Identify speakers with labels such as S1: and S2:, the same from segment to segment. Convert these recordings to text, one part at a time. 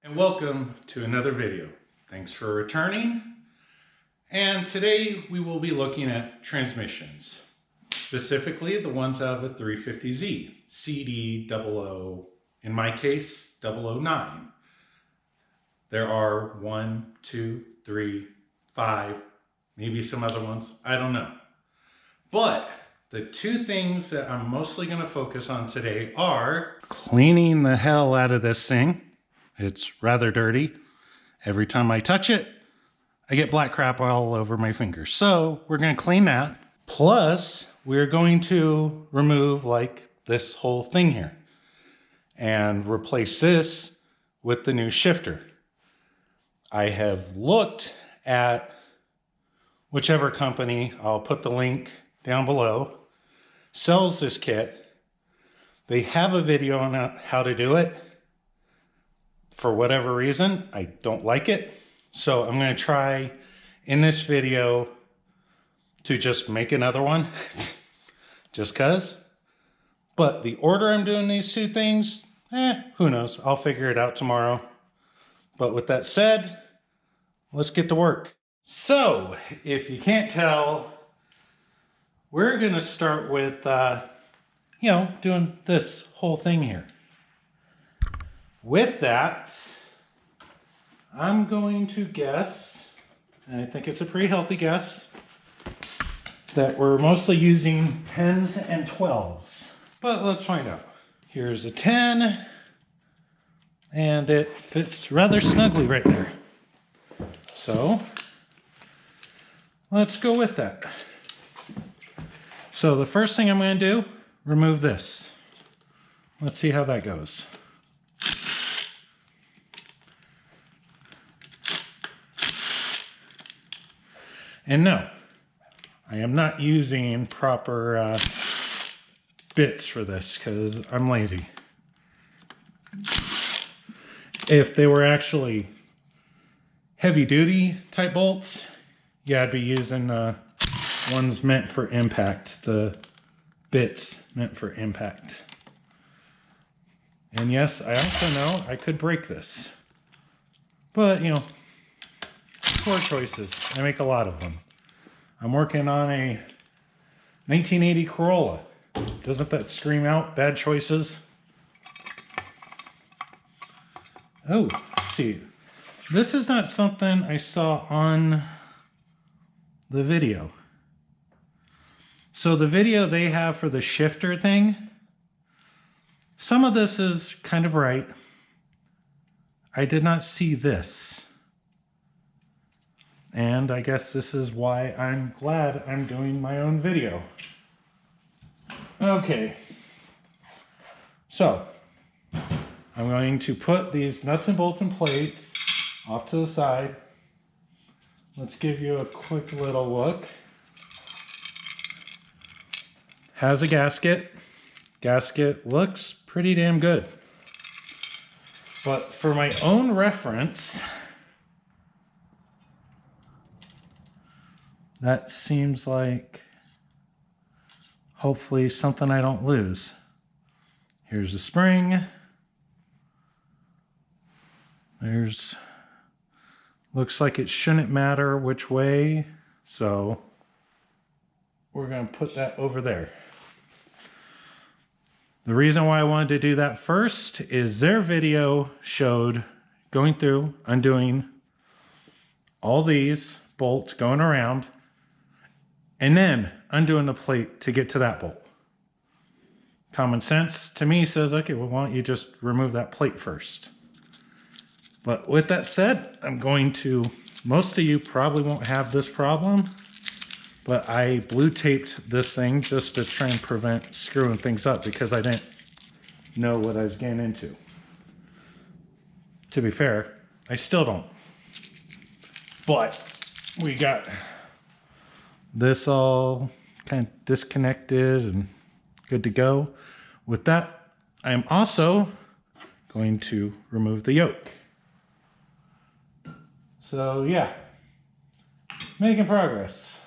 S1: And welcome to another video. Thanks for returning. And today we will be looking at transmissions, specifically the ones out of a 350Z, CD009, in my case, 009. There are 1, 2, 3, 5, maybe some other ones, I don't know. But the two things that I'm mostly going to focus on today are cleaning the hell out of this thing. It's rather dirty. Every time I touch it, I get black crap all over my fingers. So we're going to clean that. Plus, we're going to remove like this whole thing here and replace this with the new shifter. I have looked at whichever company, I'll put the link down below, sells this kit. They have a video on how to do it. For whatever reason, I don't like it. So I'm going to try in this video to just make another one just cause. But the order I'm doing these two things, who knows? I'll figure it out tomorrow. But with that said, let's get to work. So if you can't tell, we're going to start with, doing this whole thing here. With that, I'm going to guess, and I think it's a pretty healthy guess, that we're mostly using 10s and 12s. But let's find out. Here's a 10, and it fits rather snugly right there. So, let's go with that. So the first thing I'm going to do, remove this. Let's see how that goes. And no, I am not using proper bits for this because I'm lazy. If they were actually heavy duty type bolts, yeah, I'd be using the ones meant for impact, the bits meant for impact. And yes, I also know I could break this, but poor choices. I make a lot of them. I'm working on a 1980 Corolla. Doesn't that scream out bad choices? Oh, let's see. This is not something I saw on the video. So the video they have for the shifter thing, some of this is kind of right. I did not see this. And I guess this is why I'm glad I'm doing my own video. Okay. So, I'm going to put these nuts and bolts and plates off to the side. Let's give you a quick little look. Has a gasket. Gasket looks pretty damn good. But for my own reference, that seems like hopefully something I don't lose. Here's the spring. Looks like it shouldn't matter which way, so we're going to put that over there. The reason why I wanted to do that first is their video showed going through, undoing all these bolts going around, and then undoing the plate to get to that bolt. Common sense to me says, okay, well, why don't you just remove that plate first? But with that said, I'm going to, most of you probably won't have this problem, but I blue taped this thing just to try and prevent screwing things up because I didn't know what I was getting into. To be fair, I still don't. But we got this all kind of disconnected and good to go. With that, I'm also going to remove the yoke. So yeah, making progress.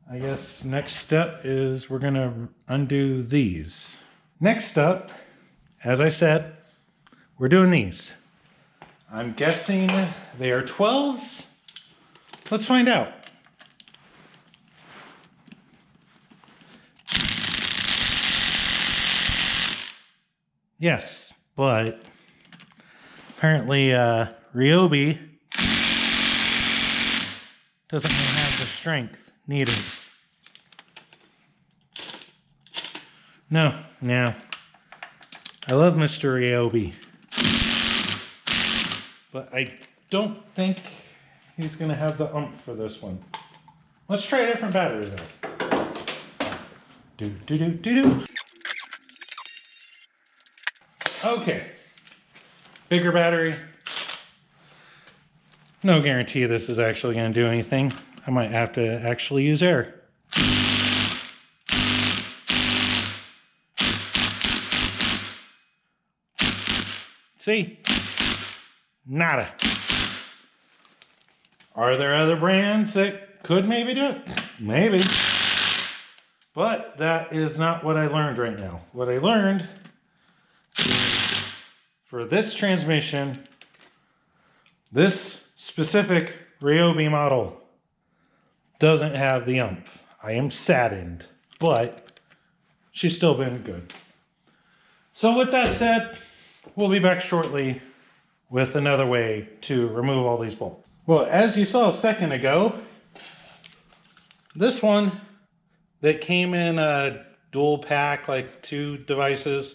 S1: I guess next step is we're gonna undo these. Next up, as I said, we're doing these. I'm guessing they are 12s. Let's find out. Yes, but apparently Ryobi doesn't have the strength needed. No. I love Mr. Ryobi, but I don't think he's going to have the oomph for this one. Let's try a different battery though. Okay. Bigger battery. No guarantee this is actually going to do anything. I might have to actually use air. See? Nada. Are there other brands that could maybe do it? Maybe. But that is not what I learned right now. What I learned is for this transmission, this specific Ryobi model doesn't have the oomph. I am saddened, but she's still been good. So with that said, we'll be back shortly with another way to remove all these bolts. Well, as you saw a second ago, this one that came in a dual pack, like 2 devices,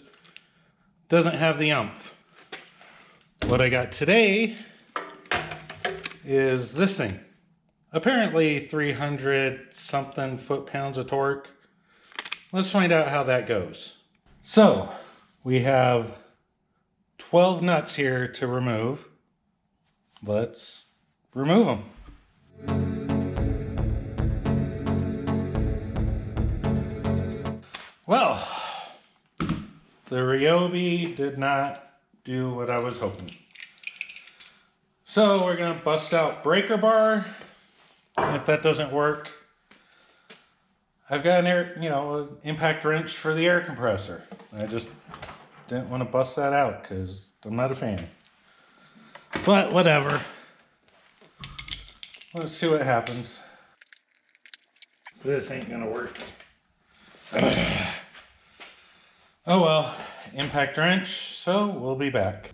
S1: doesn't have the oomph. What I got today is this thing. Apparently 300 something foot-pounds of torque. Let's find out how that goes. So we have 12 nuts here to remove. Let's remove them. Well, the Ryobi did not do what I was hoping. So we're gonna bust out breaker bar. If that doesn't work, I've got an an impact wrench for the air compressor. I just didn't want to bust that out because I'm not a fan. But whatever. Let's see what happens. This ain't gonna work. Oh well, impact wrench, so we'll be back.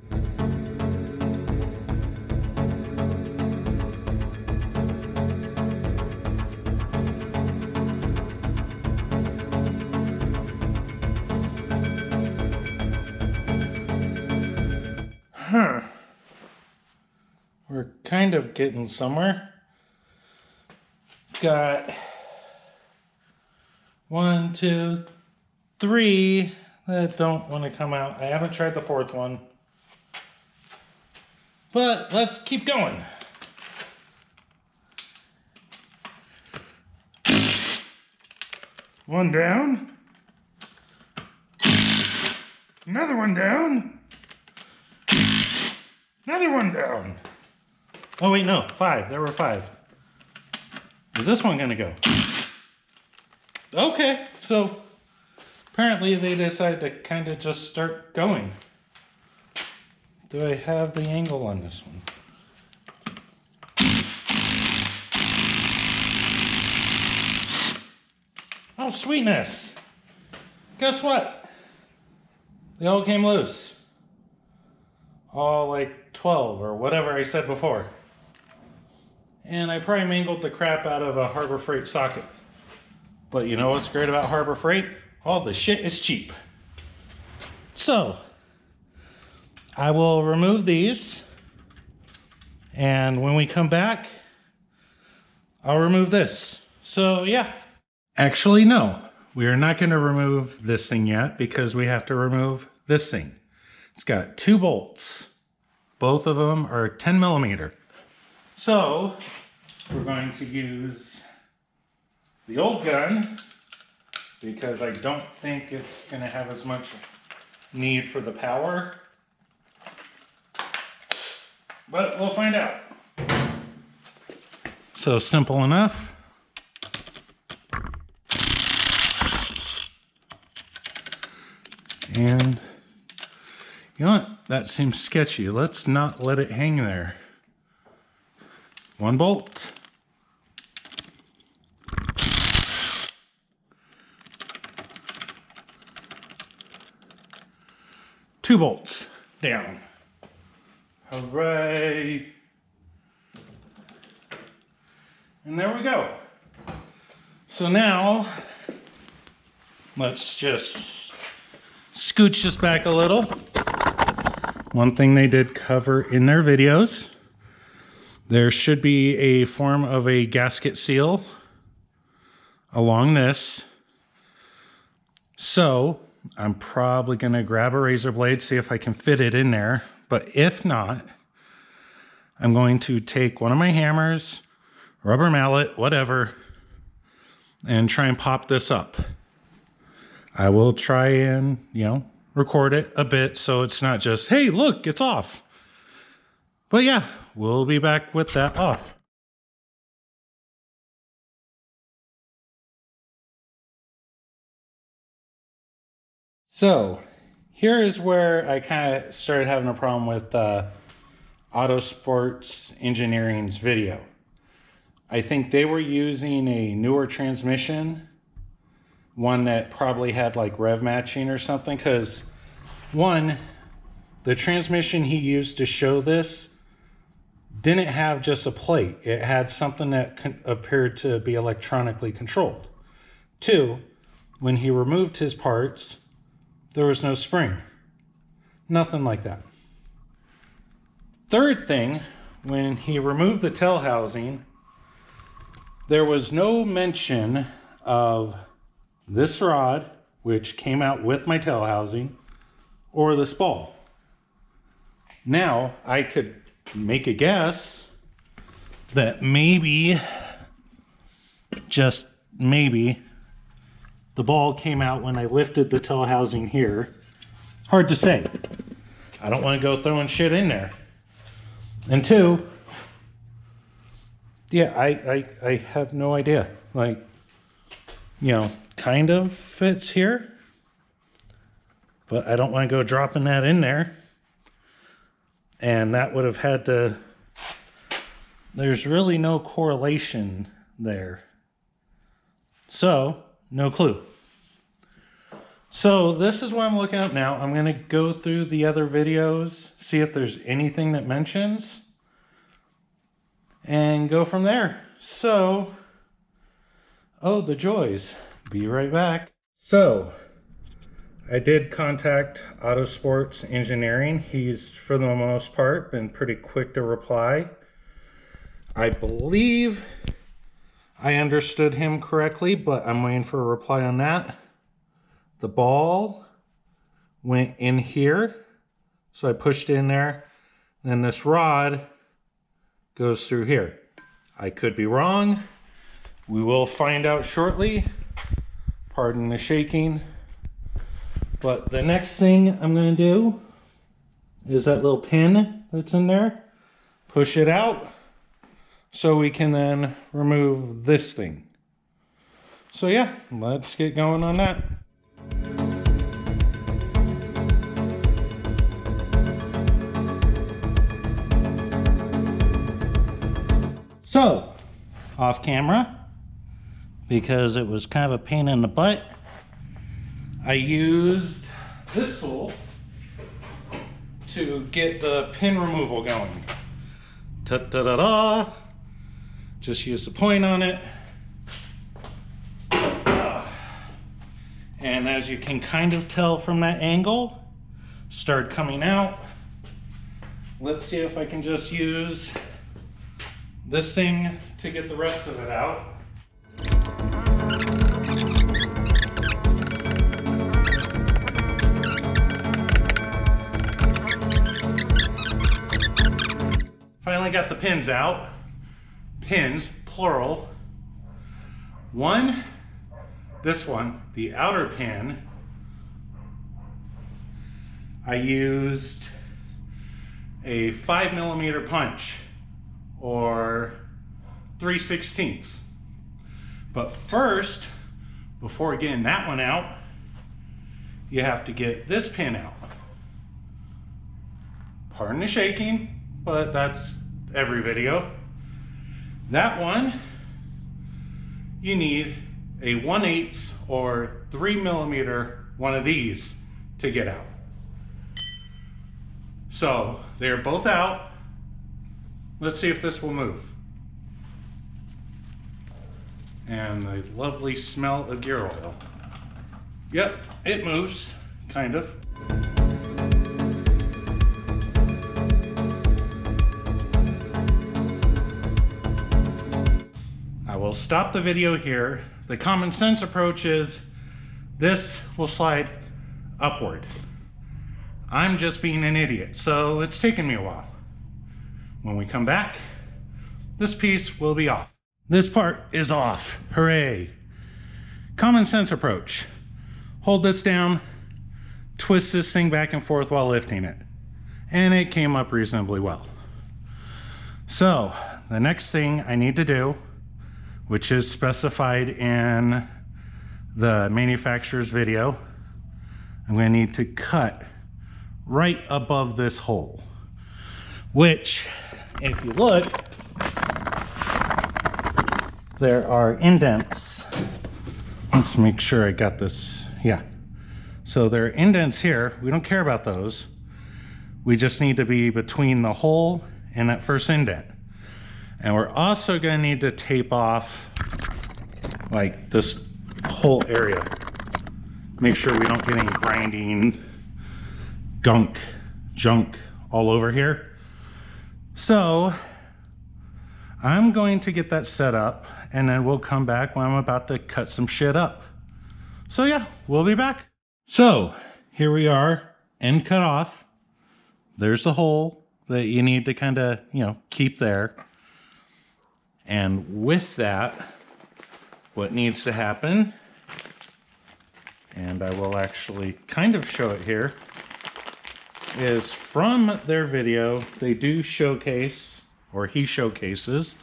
S1: We're kind of getting somewhere. Got 1, 2, 3 that don't want to come out. I haven't tried the 4th one. But let's keep going. One down. Another one down. Another one down. Oh wait, no, 5. There were 5. Is this one gonna go? Okay, so apparently they decided to kind of just start going. Do I have the angle on this one? Oh, sweetness. Guess what? They all came loose. All like 12 or whatever I said before. And I probably mangled the crap out of a Harbor Freight socket. But you know what's great about Harbor Freight? All the shit is cheap. So, I will remove these. And when we come back, I'll remove this. So, yeah. Actually, no. We are not going to remove this thing yet because we have to remove this thing. It's got 2 bolts. Both of them are 10 millimeter. So, we're going to use the old gun because I don't think it's going to have as much need for the power. But we'll find out. So simple enough. And You know what? That seems sketchy. Let's not let it hang there. 1 bolt. 2 bolts down. Hooray. And there we go. So now, let's just scooch this back a little. One thing they did cover in their videos, there should be a form of a gasket seal along this. So I'm probably going to grab a razor blade, see if I can fit it in there. But if not, I'm going to take one of my hammers, rubber mallet, whatever, and try and pop this up. I will try and, record it a bit so it's not just, hey, look, it's off. But yeah, we'll be back with that off. So here is where I kind of started having a problem with Autosports Engineering's video. I think they were using a newer transmission, one that probably had like rev matching or something, because one, the transmission he used to show this didn't have just a plate. It had something that appeared to be electronically controlled. 2, when he removed his parts, there was no spring. Nothing like that. 3rd thing, when he removed the tail housing, there was no mention of this rod, which came out with my tail housing, or this ball. Now, I could make a guess that maybe, just maybe, the ball came out when I lifted the tail housing here. Hard to say. I don't want to go throwing shit in there. And 2, yeah, I have no idea. Like, kind of fits here, but I don't want to go dropping that in there. And that would have had to, there's really no correlation there. So, no clue. So this is what I'm looking at now. I'm going to go through the other videos, see if there's anything that mentions, and go from there. So, oh, the joys. Be right back. So, I did contact Autosports Engineering. He's, for the most part, been pretty quick to reply. I believe I understood him correctly, but I'm waiting for a reply on that. The ball went in here, so I pushed it in there. Then this rod goes through here. I could be wrong. We will find out shortly. Pardon the shaking. But the next thing I'm going to do is that little pin that's in there. Push it out so we can then remove this thing. So yeah, let's get going on that. So, off camera, because it was kind of a pain in the butt, I used this tool to get the pin removal going. Ta-da-da-da! Just use the point on it. And as you can kind of tell from that angle, start coming out. Let's see if I can just use this thing to get the rest of it out. Finally got the pins out. Pins, plural. One, this one, the outer pin, I used a 5mm punch, or 3/16. But first, before getting that one out, you have to get this pin out. Pardon the shaking, but that's every video. That one, you need a 1/8 or 3mm one of these to get out. So they're both out. Let's see if this will move. And the lovely smell of gear oil. Yep, it moves, kind of. I will stop the video here. The common sense approach is this will slide upward. I'm just being an idiot, so it's taken me a while. When we come back, this piece will be off. This part is off. Hooray. Common sense approach. Hold this down, twist this thing back and forth while lifting it. And it came up reasonably well. So the next thing I need to do, which is specified in the manufacturer's video, I'm going to need to cut right above this hole, which, if you look, there are indents. Let's make sure I got this. Yeah. So there are indents here. We don't care about those. We just need to be between the hole and that first indent. And we're also going to need to tape off like this whole area. Make sure we don't get any grinding junk all over here. So I'm going to get that set up, and then we'll come back when I'm about to cut some shit up. So yeah, we'll be back. So here we are, end cut off. There's the hole that you need to kind of, keep there. And with that, what needs to happen, and I will actually kind of show it here, is from their video, they do showcase, or he showcases,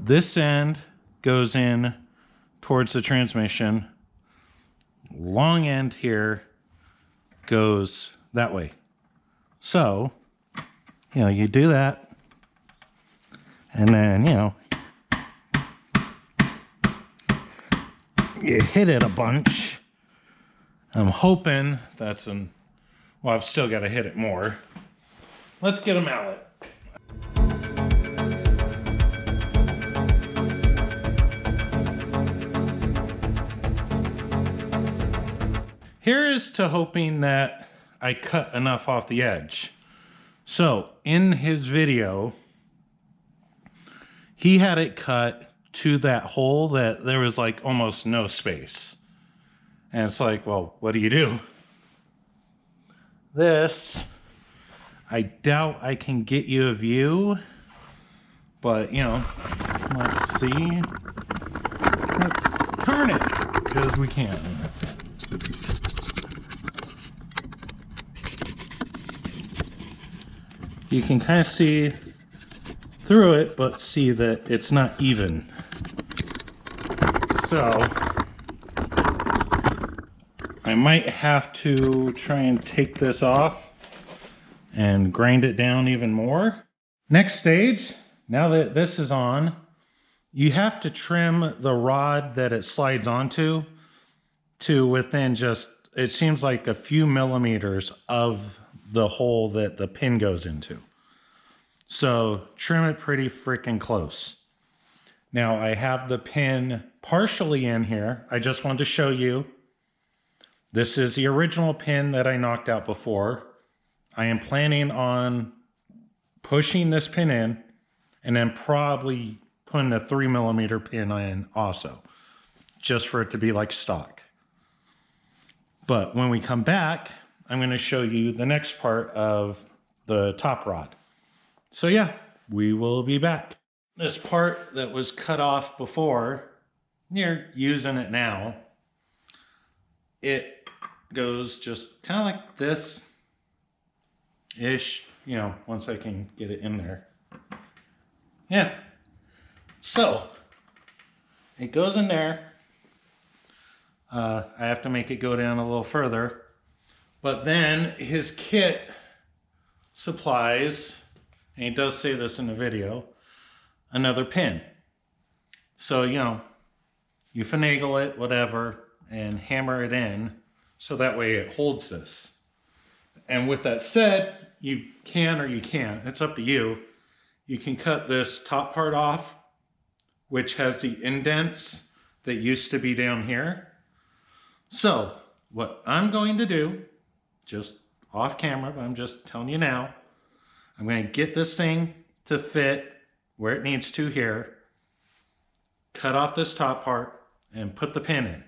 S1: this end goes in towards the transmission. Long end here goes that way. So, you do that, and then, you hit it a bunch. I'm hoping that's well, I've still got to hit it more. Let's get a mallet. Here is to hoping that I cut enough off the edge. So in his video, he had it cut to that hole that there was like almost no space. And it's like, well, what do you do? This, I doubt I can get you a view, but let's see. Let's turn it, because we can. You can kind of see through it, but see that it's not even. So I might have to try and take this off and grind it down even more. Next stage, now that this is on, you have to trim the rod that it slides onto to within just, it seems like a few millimeters of the hole that the pin goes into. So trim it pretty freaking close. Now I have the pin partially in here. I just wanted to show you. This is the original pin that I knocked out before. I am planning on pushing this pin in and then probably putting a 3mm pin in also, just for it to be like stock. But when we come back, I'm going to show you the next part of the top rod. So yeah, we will be back. This part that was cut off before, you're using it now. It goes just kind of like this ish, once I can get it in there. Yeah. So it goes in there. I have to make it go down a little further. But then his kit supplies, and he does say this in the video, another pin. So, you know, you finagle it, whatever, and hammer it in so that way it holds this. And with that said, you can or you can't, it's up to you. You can cut this top part off, which has the indents that used to be down here. So what I'm going to do, just off camera, but I'm just telling you now, I'm going to get this thing to fit where it needs to here, cut off this top part, and put the pin in.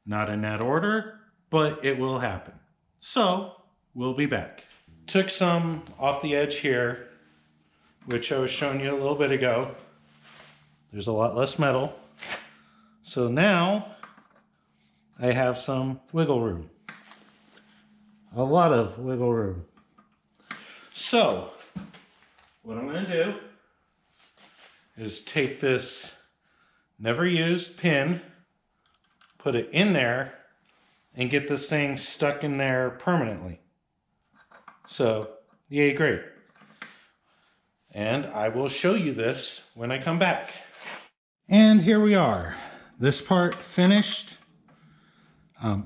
S1: Not in that order, but it will happen. So we'll be back. Took some off the edge here, which I was showing you a little bit ago. There's a lot less metal. So now I have some wiggle room. A lot of wiggle room. So what I'm going to do is take this never used pin, put it in there, and get this thing stuck in there permanently. So, yay, great. And I will show you this when I come back. And here we are. This part finished,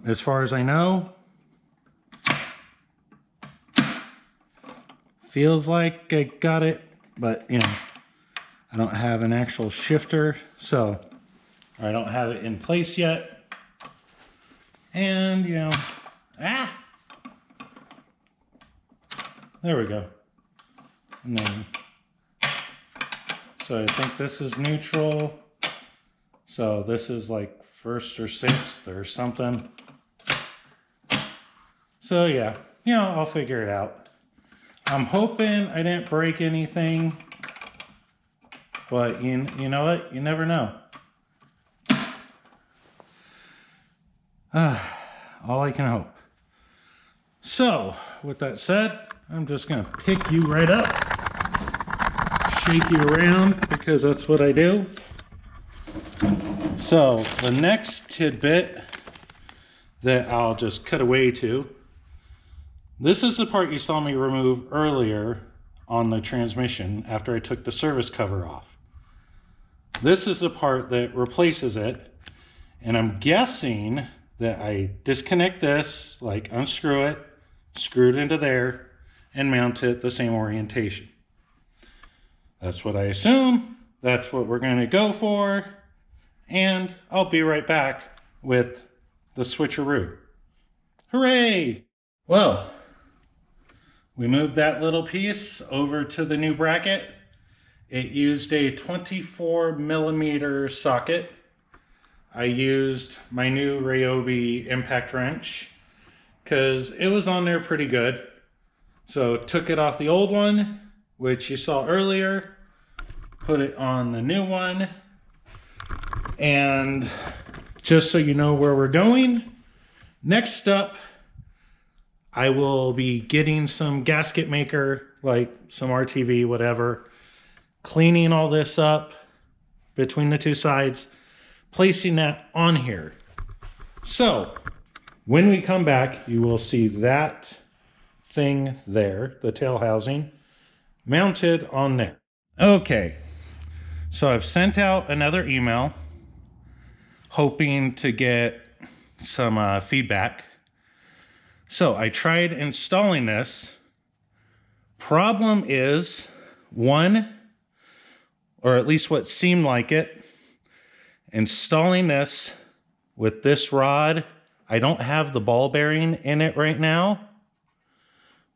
S1: as far as I know. Feels like I got it, but you know, I don't have an actual shifter, so I don't have it in place yet. And you know, there we go. And then, so I think this is neutral. So this is like first or sixth or something. So yeah, you know, I'll figure it out. I'm hoping I didn't break anything, but you know what? You never know. All I can hope. So, with that said, I'm just going to pick you right up, shake you around, because that's what I do. So, the next tidbit that I'll just cut away to, this is the part you saw me remove earlier on the transmission after I took the service cover off. This is the part that replaces it, and I'm guessing that I disconnect this, like unscrew it, screw it into there, and mount it the same orientation. That's what I assume. That's what we're going to go for. And I'll be right back with the switcheroo. Hooray! Well, we moved that little piece over to the new bracket. It used a 24mm socket. I used my new Ryobi impact wrench because it was on there pretty good. So took it off the old one, which you saw earlier, put it on the new one. And just so you know where we're going, next up, I will be getting some gasket maker, like some RTV, whatever, cleaning all this up between the two sides, placing that on here. So when we come back, you will see that thing there, the tail housing, mounted on there. Okay, so I've sent out another email hoping to get some feedback. So I tried installing this. Problem is, one, or at least what seemed like it, installing this with this rod, I don't have the ball bearing in it right now,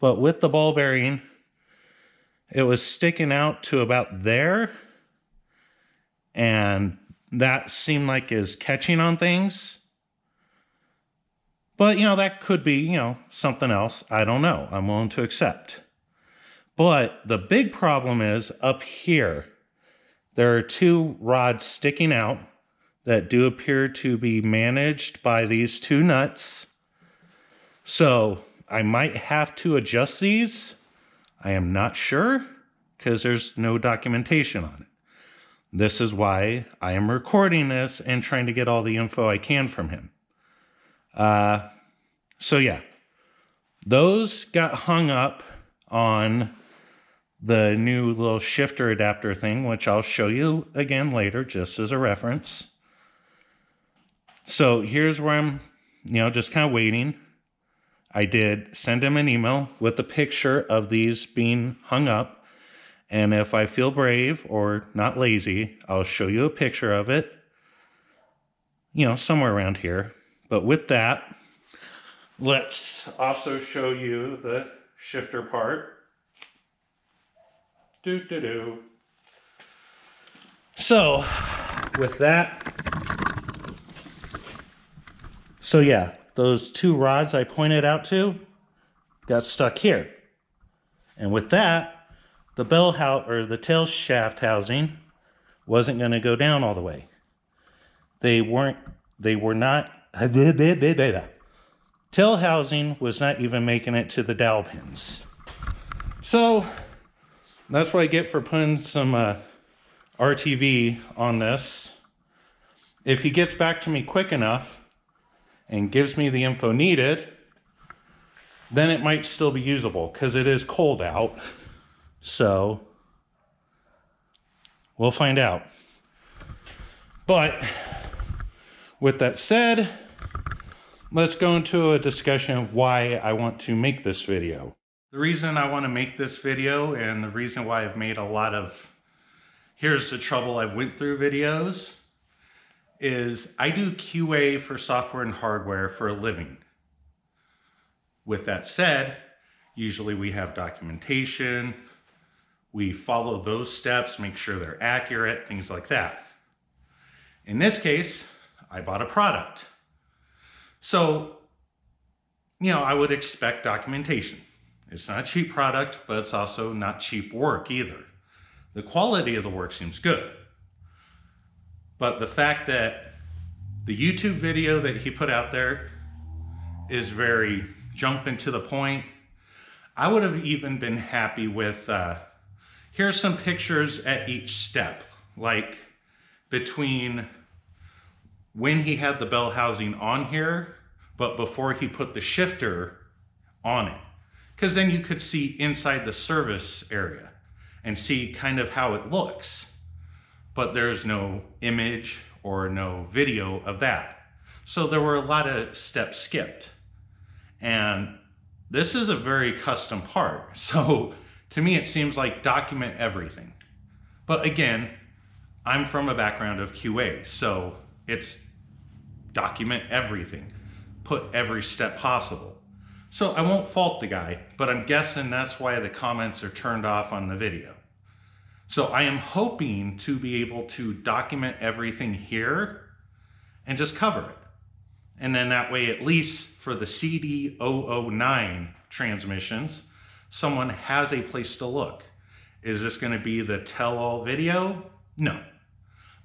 S1: but with the ball bearing, it was sticking out to about there, and that seemed like is catching on things. But, you know, that could be, you know, something else. I don't know. I'm willing to accept. But the big problem is up here. There are two rods sticking out that do appear to be managed by these two nuts. So I might have to adjust these. I am not sure because there's no documentation on it. This is why I am recording this and trying to get all the info I can from him. So yeah, those got hung up on the new little shifter adapter thing, which I'll show you again later just as a reference. So here's where I'm, just kind of waiting. I did send him an email with a picture of these being hung up. And if I feel brave or not lazy, I'll show you a picture of it, somewhere around here. But with that, let's also show you the shifter part. So, with that, yeah, those two rods I pointed out to got stuck here. And with that, the the tail shaft housing wasn't going to go down all the way. They were not, tail housing was not even making it to the dowel pins. So, that's what I get for putting some RTV on this. If he gets back to me quick enough and gives me the info needed, then it might still be usable because it is cold out. So we'll find out. But with that said, let's go into a discussion of why I want to make this video. The reason I want to make this video, and the reason why I've made a lot of here's the trouble I went through videos, is I do QA for software and hardware for a living. With that said, usually we have documentation, we follow those steps, make sure they're accurate, things like that. In this case, I bought a product. So, I would expect documentation. It's not a cheap product, but it's also not cheap work either. The quality of the work seems good. But the fact that the YouTube video that he put out there is very jump and to the point, I would have even been happy with, here's some pictures at each step, like between when he had the bell housing on here, but before he put the shifter on it. Because then you could see inside the service area and see kind of how it looks. But there's no image or no video of that. So there were a lot of steps skipped. And this is a very custom part. So to me, it seems like document everything. But again, I'm from a background of QA, so it's document everything, put every step possible. So I won't fault the guy, but I'm guessing that's why the comments are turned off on the video. So I am hoping to be able to document everything here and just cover it. And then that way, at least for the CD009 transmissions, someone has a place to look. Is this going to be the tell-all video? No.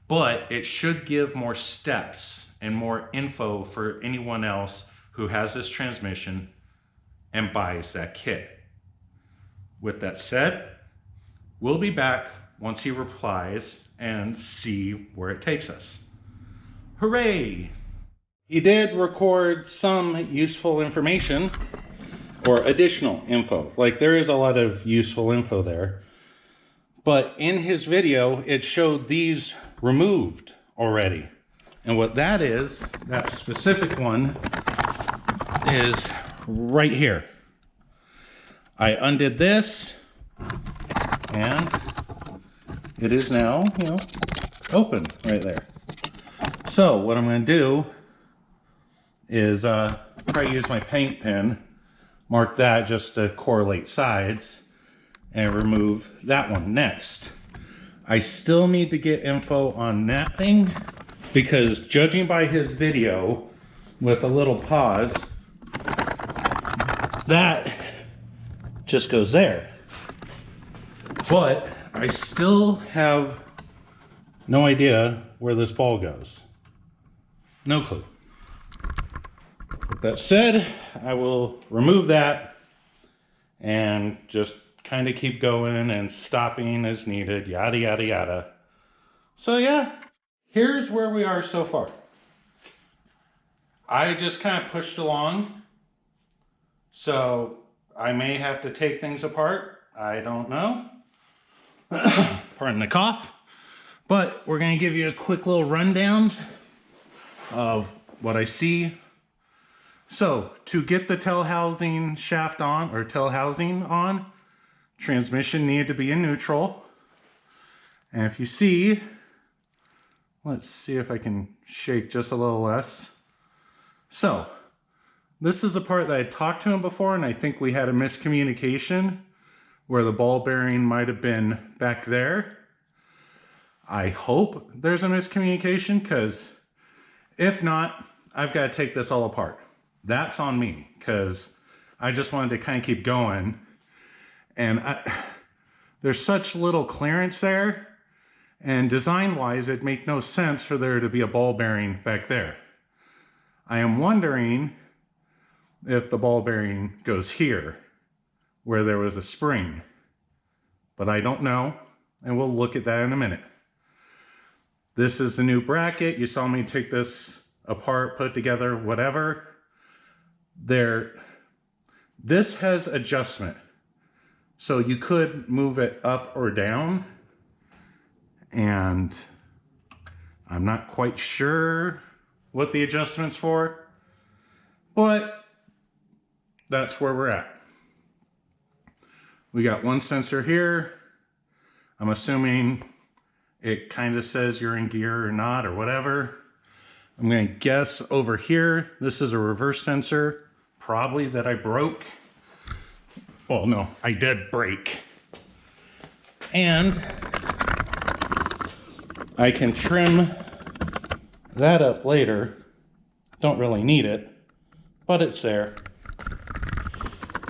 S1: But it should give more steps and more info for anyone else who has this transmission and buys that kit. With that said, we'll be back once he replies and see where it takes us. Hooray! He did record some useful information or additional info. Like there is a lot of useful info there. But in his video, it showed these removed already. And what that is, that specific one, is right here. I undid this, and it is now, open right there. So what I'm going to do is probably use my paint pen, mark that just to correlate sides, and remove that one next. I still need to get info on that thing, because judging by his video with a little pause, that just goes there. But I still have no idea where this ball goes. No clue. With that said, I will remove that and just kind of keep going and stopping as needed, yada, yada, yada. So yeah, here's where we are so far. I just kind of pushed along. So I may have to take things apart. I don't know. Pardon the cough. But we're going to give you a quick little rundown of what I see. So, to get the tail housing shaft on, or tail housing on, transmission needed to be in neutral. And if you see, let's see if I can shake just a little less. So, this is the part that I talked to him before, and I think we had a miscommunication where the ball bearing might have been back there. I hope there's a miscommunication, because if not, I've got to take this all apart. That's on me, because I just wanted to kind of keep going. And there's such little clearance there. And design-wise, it'd make no sense for there to be a ball bearing back there. I am wondering if the ball bearing goes here, where there was a spring. But I don't know, and we'll look at that in a minute. This is the new bracket. You saw me take this apart, put together, whatever. This has adjustment. So you could move it up or down. And I'm not quite sure what the adjustment's for, but that's where we're at. We got one sensor here. I'm assuming it kind of says you're in gear or not or whatever. I'm going to guess over here, this is a reverse sensor, probably that I broke. Well, no, I did break. And I can trim that up later. Don't really need it, but it's there.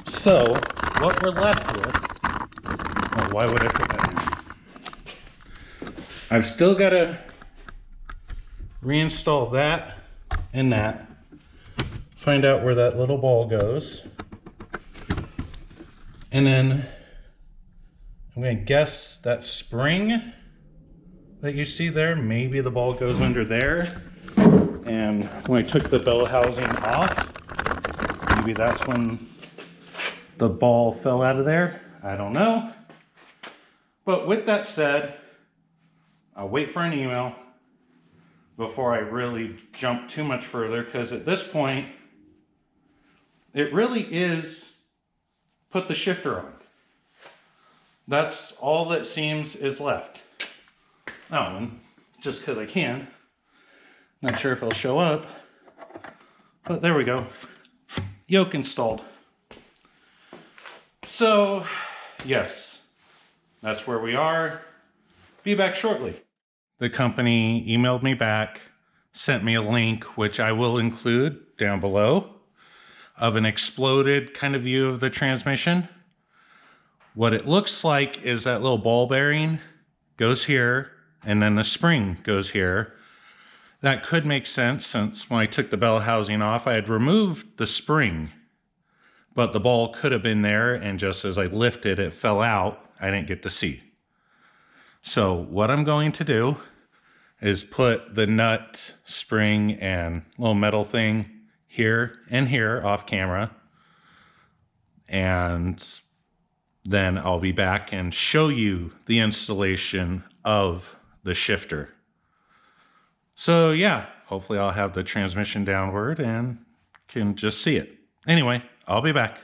S1: So, what we're left with, well, why would I put that in? I've still got to reinstall that and that, find out where that little ball goes, and then I'm going to guess that spring that you see there, maybe the ball goes under there. And when I took the bell housing off, maybe that's when the ball fell out of there. I don't know. But with that said, I'll wait for an email before I really jump too much further, because at this point, it really is put the shifter on. That's all that seems is left. Oh, and just because I can. Not sure if it'll show up, but there we go. Yoke installed. So, yes, that's where we are. Be back shortly. The company emailed me back, sent me a link, which I will include down below, of an exploded kind of view of the transmission. What it looks like is that little ball bearing goes here, and then the spring goes here. That could make sense, since when I took the bell housing off, I had removed the spring, but the ball could have been there, and just as I lifted, it fell out. I didn't get to see. So what I'm going to do is put the nut, spring, and little metal thing here and here off camera, and then I'll be back and show you the installation of the shifter. So yeah, hopefully I'll have the transmission downward and can just see it. Anyway, I'll be back.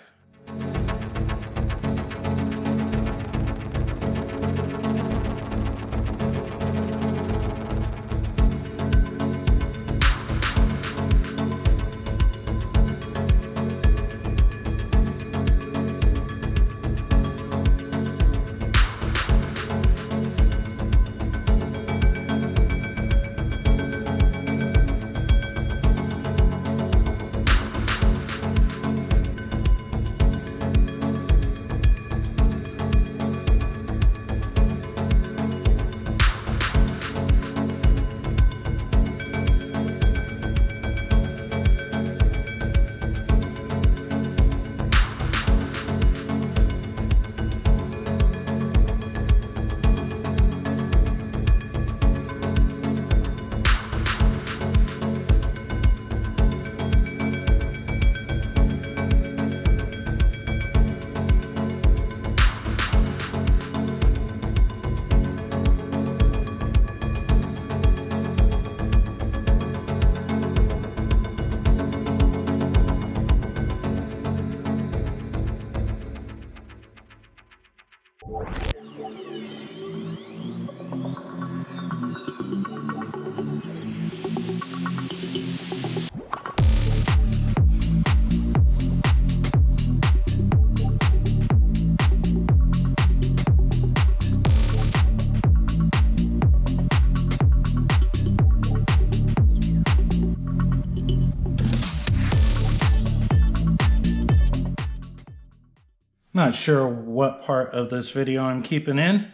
S1: Not sure what part of this video I'm keeping in.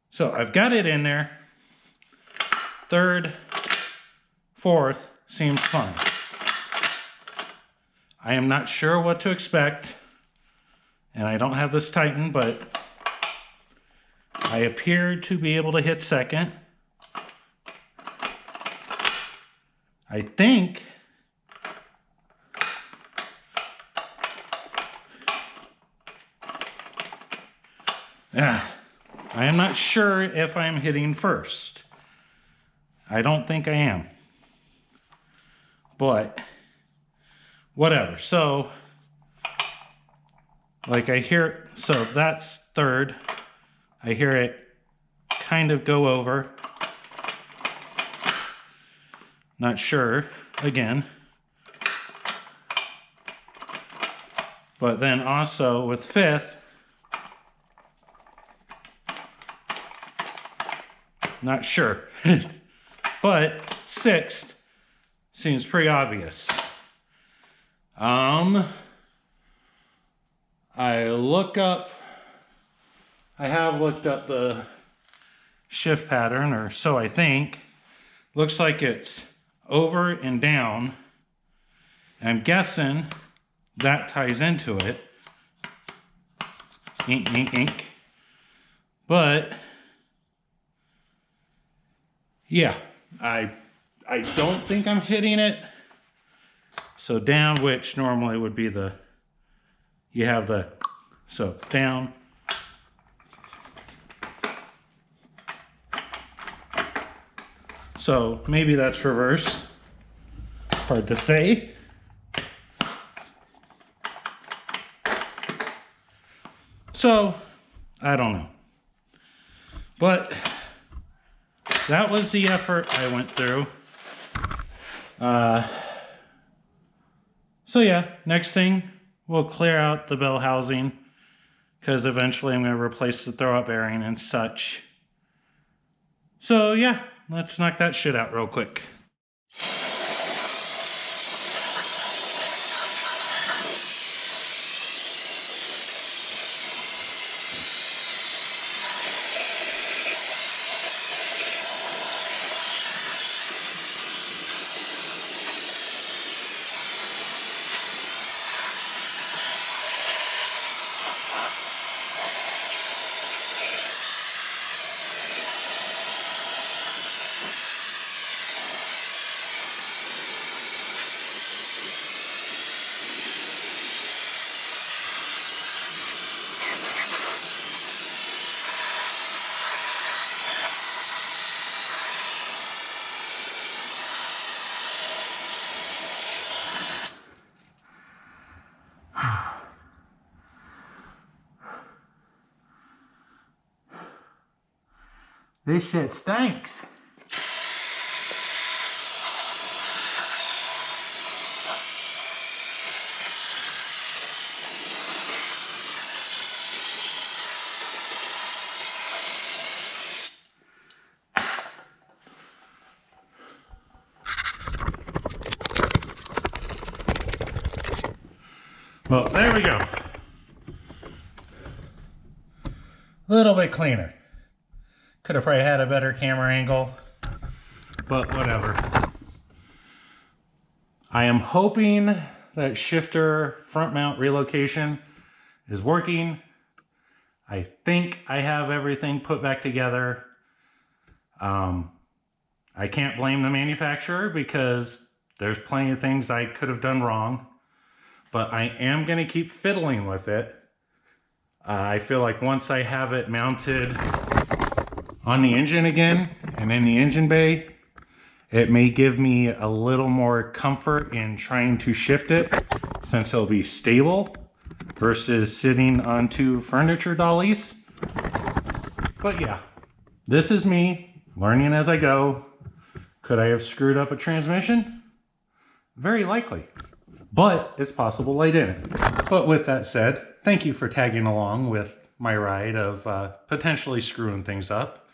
S1: So I've got it in there. Third, fourth seems fine. I am not sure what to expect, and I don't have this tightened, but I appear to be able to hit second. I think I am not sure if I'm hitting first. I don't think I am. But whatever. So, like I hear, so that's third. I hear it kind of go over. Not sure, again. But then also with fifth, not sure. But sixth seems pretty obvious. I have looked up the shift pattern, or so I think. Looks like it's over and down. I'm guessing that ties into it. Ink, ink, ink. But yeah, I don't think I'm hitting it. So down, which normally would be the, you have the, so down. So maybe that's reverse. Hard to say. So, I don't know. But that was the effort I went through. So yeah, next thing, we'll clear out the bell housing, because eventually I'm going to replace the throw-up bearing and such. So yeah, let's knock that shit out real quick. This shit stinks. Well, there we go. A little bit cleaner. Could have probably had a better camera angle, but whatever. I am hoping that shifter front mount relocation is working. I think I have everything put back together. I can't blame the manufacturer because there's plenty of things I could have done wrong, but I am going to keep fiddling with it. I feel like once I have it mounted on the engine again and in the engine bay, it may give me a little more comfort in trying to shift it since it'll be stable. versus sitting on 2 furniture dollies. But yeah, this is me learning as I go. Could I have screwed up a transmission? Very likely, but it's possible I didn't. But with that said, thank you for tagging along with my ride of potentially screwing things up.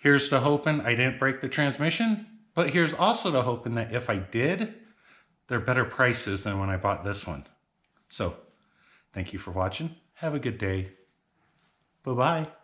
S1: Here's to hoping I didn't break the transmission, but here's also to hoping that if I did, they're better prices than when I bought this one. So, thank you for watching. Have a good day. Bye-bye.